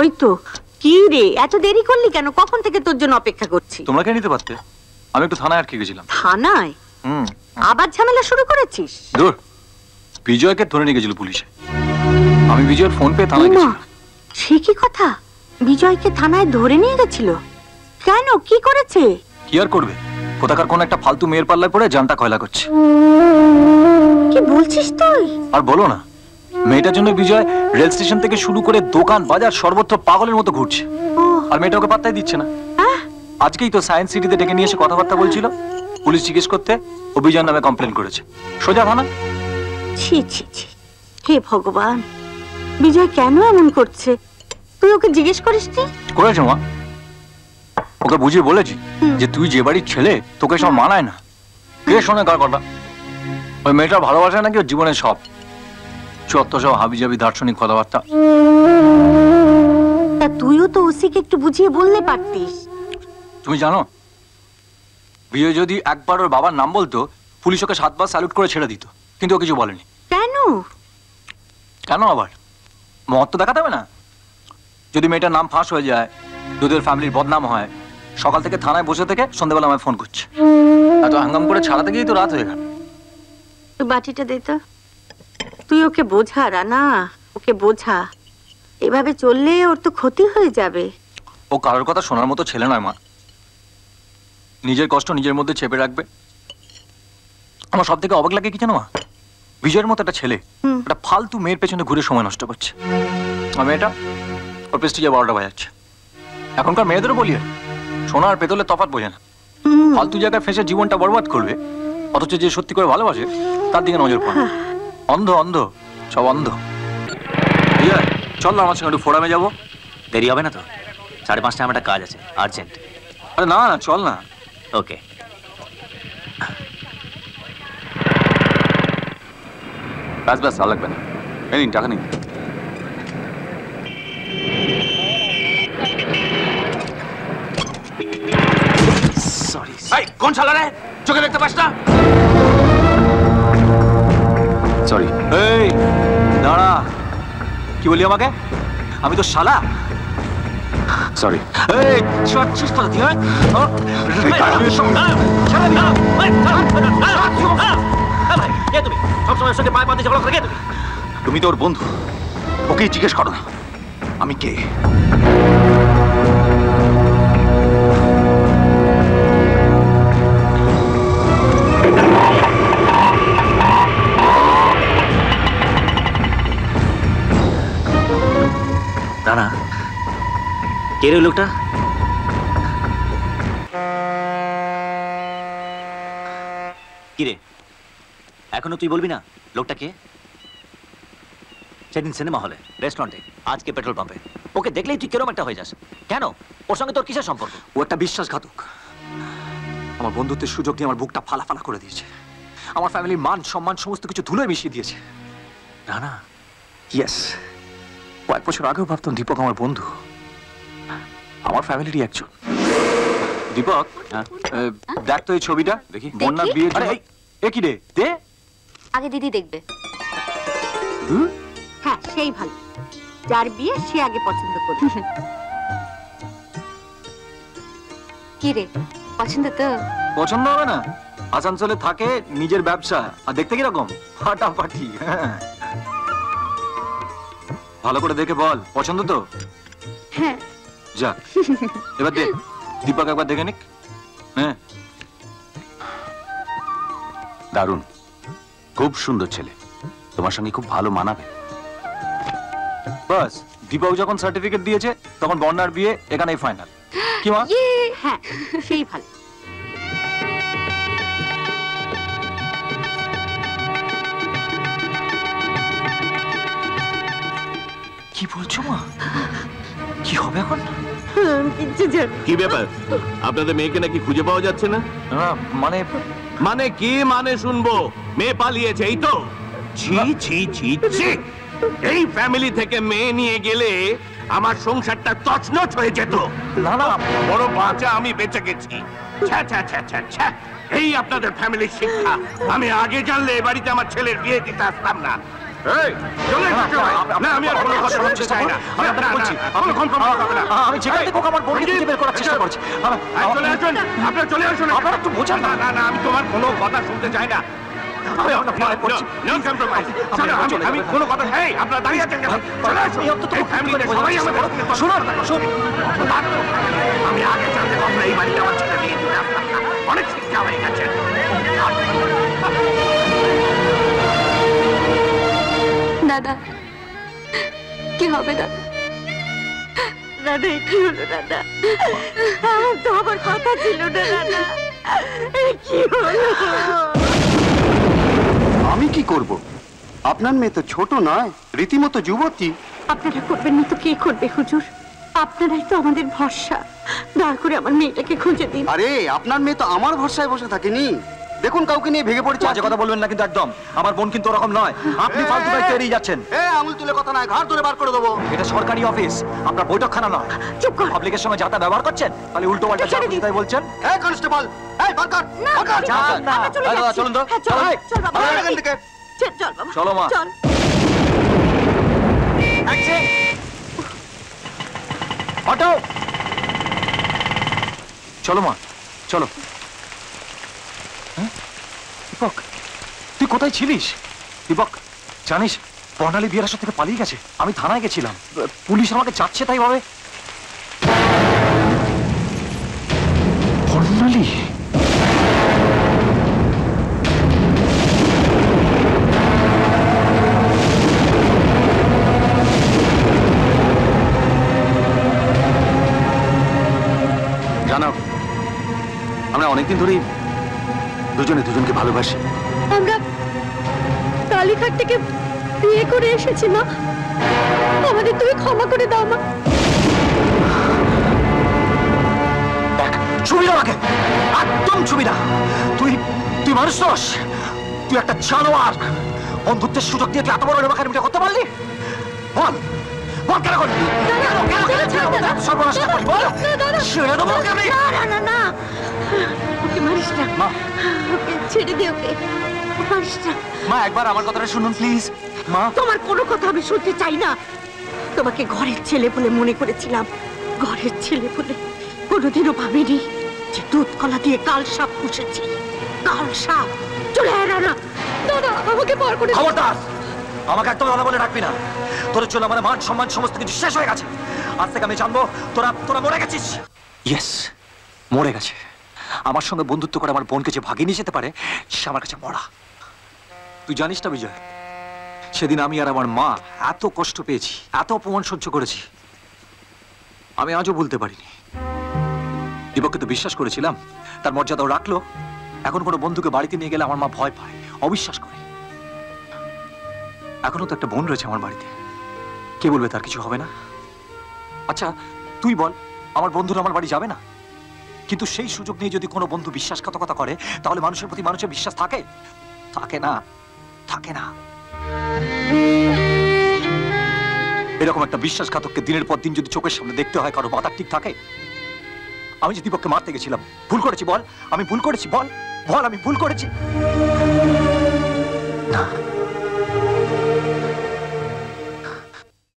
ওই তো। কি রে, এত দেরি করলি কেন? কখন থেকে তোর জন্য অপেক্ষা করছি। তোমরা কে নিতে পারতে? আমি একটু থানায় আটকে গেছিলাম। থানায়? আবার ঝামেলা শুরু করেছিস? দূর, বিজয়কে ধরে নিয়ে গেছিল পুলিশে। আমি বিজয়ের ফোন পেয়ে থানায় গেছিলাম। সে কি কথা? বিজয়কে থানায় ধরে নিয়ে গেছিল? কেন, কি করেছে? কি আর করবে, কোথাকার কোন একটা ফালতু মেয়ের পাল্লায় পড়ে জানটা কয়লা করছে। কি বলছিস তুই? আর বলো না, মেয়েটার জন্য বিজয় রেল স্টেশন থেকে শুরু করে দোকান বাজার সর্বত্র পাগলের মতো ঘুরছে। আর মেয়েটা ওকে পাত্তাই দিচ্ছে না। আজকেই তো সায়েন্স সিটিতে ডেকে নিয়ে এসে কথাবার্তা বলছিল। পুলিশ জিজ্ঞেস করতে ও বিজয়ের নামে কমপ্লেন করেছে। সোজা থানা। ছি ছি ছি, হে ভগবান, বিজয় কেন এমন করছে? তুই ওকে জিজ্ঞেস করিসনি? করেছে মা, ওকে বুঝিয়ে বলেছি যে তুই যে বাড়ির ছেলে, তোকে সব মানায় না। কে শোনে কার কথা? ওই মেয়েটার ভালোবাসা নাকি ওর জীবনের সব। চত্ব সব হাবিজাবি দার্শনিক কথাবার্তা। তা তুইও তো ওসিকে একটু বুঝিয়ে বললে পারতিস। তুমি জানো, বিজয় যদি একবার ওর বাবার নাম বলতো, পুলিশ ওকে 7 বার স্যালুট করে ছেড়ে দিত। কিন্তু ও কিছু বলেনি। কেন? কেন আবার? মহত্ব দেখাতে হবে না? যদি মেয়েটার নাম ফাঁস হয়ে যায়, যদি ওর ফ্যামিলির বদনাম হয়, সকাল থেকে থানায় বসে থেকে সন্ধ্যাবেলা আমায় ফোন করছে। এত হাঙ্গাম করে ছাড়াতে গিয়েই তো রাত হয়ে গেল। বাটিটা দে তো। তুই ওকে বোঝা রানা, ওকে বোঝা। এভাবে চললে ওর তো ক্ষতি হয়ে যাবে। ও কারোর কথা শোনার মতো ছেলে নয় মা। নিজের কষ্ট নিজের মধ্যে চেপে রাখবে। আমার সব থেকে অবাক লাগে কি জানো মা, বিজয়ের মতো একটা ছেলে একটা ফালতু মেয়ের পেছনে ঘুরে সময় নষ্ট করছে। আর মেয়েটা ওর প্রেস্টিজে 12টা বাজাচ্ছে। এখনকার মেয়েদেরও বলি, সোনা আর পেতলের তফাৎ বোঝে না। ফালতু জায়গায় ফেসে জীবনটা বরবাদ করবে, অথচ যে সত্যি করে ভালোবাসে তার দিকে নজর পড়ে। অন্ধ অন্ধ, সব অন্ধ। বিজয়, চল না আমার সঙ্গে একটু ফোরামে যাবো। দেরি হবে না তো? 5:30টায় আমার একটা কাজ আছে, আর্জেন্ট। আরে না না, চল না। ওকে। ব্যাস ব্যাস, আর লাগবে না। এই নিন টাকা নিন। সরি। এই কোন শালা রে? চোখে দেখতে পাস না? সরি। এই দাঁড়া, কি বলি আমাকে? আমি তো শালা। সরি। এই চাচ্ছিস তো তুই? তুমি তো ওর বন্ধু, ওকেই জিজ্ঞেস করো না আমি কে। রানা, কে রে লোকটা? কি রে, এখনো তুই বলবি না লোকটা কে? সেদিন সিনেমা হলে, রেস্টুরেন্টে, আজকে পেট্রোল পাম্পে। ওকে দেখলেই তুই কেরম একটা হয়ে যাস। কেন? ওর সঙ্গে তোর কিসের সম্পর্ক? ও একটা বিশ্বাসঘাতক। আমার বন্ধুত্বের সুযোগ নিয়ে আমার বুকটা ফালা ফালা করে দিয়েছে। আমার ফ্যামিলির মান সম্মান সমস্ত কিছু ধুলোয় মিশিয়ে দিয়েছে। রানা? ইয়েস, কয়েক বছর আগেও ভাবতাম দীপক আমার বন্ধু, আমার ফ্যামিলিরই একজন। দীপক, দেখ তো এই ছবিটা। দেখি। বন্যার বিয়ে। এ কি রে? দে আগে দিদি দেখবে। হ্যাঁ, সেই ভালো। যার বিয়ে সে আগে পছন্দ করবে। কি রে, পছন্দ তো? পছন্দ হবে না? আসানসোলে থাকে, নিজের ব্যবসা, আর দেখতে কিরকম ফাটাফাটি। ভালো করে দেখে বল পছন্দ তো। হ্যাঁ। যা এবার দে, দীপক একবার দেখে নিক। হ্যাঁ, দারুণ, খুব সুন্দর ছেলে, তোমার সঙ্গে খুব ভালো মানাবে। বাস, দীপক যখন সার্টিফিকেট দিয়েছে তখন বন্যার বিয়ে এখানেই ফাইনাল। কি মা? হ্যাঁ, সেই ভালো। কি বলছো মা? কি হবে এখন? কি ব্যাপার, আপনাদের মেয়েকে নাকি খুঁজে পাওয়া যাচ্ছে না? মানে মানে কি মানে শুনবো? মেয়ে পালিয়েছে, এই তো? ছি ছি ছি ছি, এই ফ্যামিলি থেকে মেয়ে নিয়ে গেলে আমার সংসারটা তছনছ হয়ে যেত। না না, বড় বাঁচা আমি বেঁচে গেছি। ছ্যা ছ্যা ছ্যা ছ্যা ছ্যা, এই আপনাদের ফ্যামিলির শিক্ষা। আমি আগে জানলে এ বাড়িতে আমার ছেলের বিয়ে দিতে আসতাম না। এই, চলে এসো সবাই। না, আমি আর কোনো কথা শুনতে চাই না। আমি আপনাকে বলছি, কোনো compromise হবে না। আমি যেখান থেকে হোক আমার বোনকে খুঁজে বের করার চেষ্টা করছি। চলে আসুন, আপনারা চলে আসুন। আপনারা একটু বোঝান না। না, না, আমি তোমার কোনো কথা শুনতে চাই না। আমি আপনার পায়ে পড়ছি। No compromise. আপনি চলো, চলে আমি যাবেন। কোনো কথা, এই, আপনারা দাঁড়িয়ে আছেন কেন? চলে আসুন। আমি অন্তত এই ফ্যামিলিতে সবাই আমাদের সঙ্গে শুনুন, শুনুন। আমি আগে জানতে পারবো এই বাড়িতে আমার ছেলে দিয়ে দিতে আসতাম না। অনেক শিক্ষা হয়ে গেছে। দাদা কি হবে দাদা? দাদা এ কি হলো দাদা? আমার তো আমার কথা ছিল না দাদা, এ কি হলো? আমি কি করব? আপনার মেয়ে তো ছোট নয়, রীতিমতো যুবতী। আপনারা করবেন না তো কে করবে হুজুর? আপনারাই তো আমাদের ভরসা। দয়া করে আমার মেয়েটাকে খুঁজে দিন। আরে আপনার মেয়ে তো আমার ভরসায় বসে থাকেনি। দেখুন কাউকে নিয়ে ভেঙে পড়েছে। বাজে কথা বলবেন না কিন্তু একদম। আমার বোন কিন্তু ওরকম নয়। আপনি ফালতু দায়িত্ব এড়িয়ে যাচ্ছেন। আঙুল তুলে কথা নয়, ঘাড় ধরে বার করে দেবো। এটা সরকারি অফিস, আপনার বৈঠকখানা নয়। চুপ কর। পাবলিকের সঙ্গে যাতা ব্যবহার করছেন, তাহলে উল্টো পাল্টা ছেড়ে দিন। তাই বলছেন। এই কনস্টেবল, এই বার কর, বার কর। যান না। আমরা চলে এই দাদা, যাচ্ছি। চলুন তো। হ্যাঁ, চল, চল, এই। চল বাবা। চল এখান থেকে। চল বাবা। চলো মা। চল। অটো, চলো মা, চলো। হ্যাঁ? দীপক, তুই কোথায় ছিলিস? দীপক, জানিস বর্ণালী বিয়ের আসর থেকে পালিয়ে গেছে। আমি থানায় গেছিলাম, পুলিশ আমাকে চাচ্ছে তাই ভাবে। বর্ণালী? জানো, আমরা অনেকদিন ধরেই দুজনে দুজনকে ভালোবাসি। আমরা কালীঘাট থেকে বিয়ে করে এসেছি মা, আমাদের তুমি ক্ষমা করে দাও মা। দেখ, ছবি না আমাকে, একদম ছবি না। তুই তুই মানুষ নস, তুই একটা জানোয়ার। বন্ধুত্বের সুযোগ দিয়ে তুই এত বড় রেবাখানিটা করতে পারলি? বল, বল কেন করলি? সর্বনাশটা করলি, বল। ছেড়ে দেবো ওকে আমি। না ওকে মারিস না মা। ওকে ছেড়ে দে, ওকে মারিস না। মা, একবার আমার কথাটা শুনুন প্লিজ। মা, তোমার কোনো কথা আমি শুনতে চাই না। তোমাকে ঘরের ছেলে বলে মনে করেছিলাম, ঘরের ছেলে বলে। কোনোদিনও ভাবিনি যে দুধ কলা দিয়ে কাল সাপ পুষেছি। কাল সাপ। চলে আয় রানা। দাদা আমাকে পার করে দাও। খবরদার, আমাকে একদম কথা বলে রাখবি না। তোর জন্য আমার মান সম্মান সমস্ত কিছু শেষ হয়ে গেছে। আজ থেকে আমি জানবো তোরা তোরা মরে গেছিস। ইয়েস, মরে গেছে। আমার সঙ্গে বন্ধুত্ব করে আমার বোনকে যে ভাগিয়ে নিয়ে যেতে পারে, সে আমার কাছে মরা। তুই জানিস না বিজয়, সেদিন আমি আর আমার মা এত কষ্ট পেয়েছি, এত অপমান সহ্য করেছি, আমি আজও বলতে পারিনি। দীপককে তো বিশ্বাস করেছিলাম, তার মর্যাদাও রাখলো। এখন কোনো বন্ধুকে বাড়িতে নিয়ে গেলে আমার মা ভয় পায়, অবিশ্বাস করে। এখনো তো একটা বোন রয়েছে আমার বাড়িতে, কে বলবে তার কিছু হবে না? আচ্ছা তুই বল, আমার বন্ধুরা আমার বাড়ি যাবে না? কিন্তু সেই সুযোগ নিয়ে যদি কোনো বন্ধু বিশ্বাসঘাতকতা করে, তাহলে মানুষের প্রতি মানুষের বিশ্বাস থাকে? থাকে না, থাকে না। এরকম একটা বিশ্বাসঘাতককে দিনের পর দিন যদি চোখের সামনে দেখতে হয়, কারো মাথা ঠিক থাকে? আমি যে দীপককে মারতে গেছিলাম, ভুল করেছি বল? আমি ভুল করেছি বল? বল আমি ভুল করেছি? না,